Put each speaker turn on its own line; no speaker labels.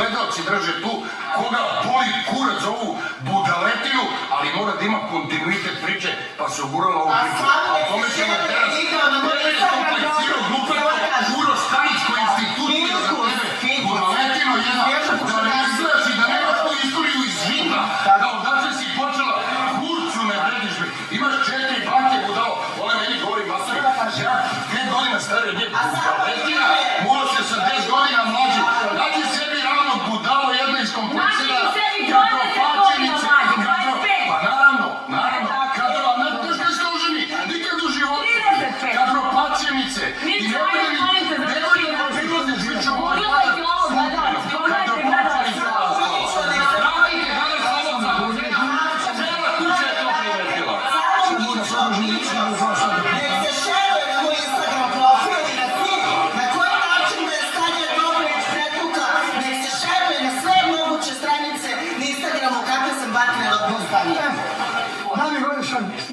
gledalci drže tu, koga boli kurac za ovu budaletinu, ali mora da ima kontinuitet priče, pa se ugurala ovu priču. A o tome ćemo teraz komplicirao glupeto Uro Staničko institucija za tebe. Budaletino jedna, da ne izgledaš i da nemaš tu istoriju iz Žita, da odače si počela, kurcu ne vrediš me. Imaš 4 bake budalo, ona meni govori masari, ja 5 godina starija, nije budaletina, mora se sa 10 godina mlađu. Nađi sebi ravno budalo, jedna iskomplicirana, katropačenice, pa naravno, znaš kaj ste oženi, nikad u životu, katropačenice, i nemoj da prilaziš, vi ću moj
Novi godišnji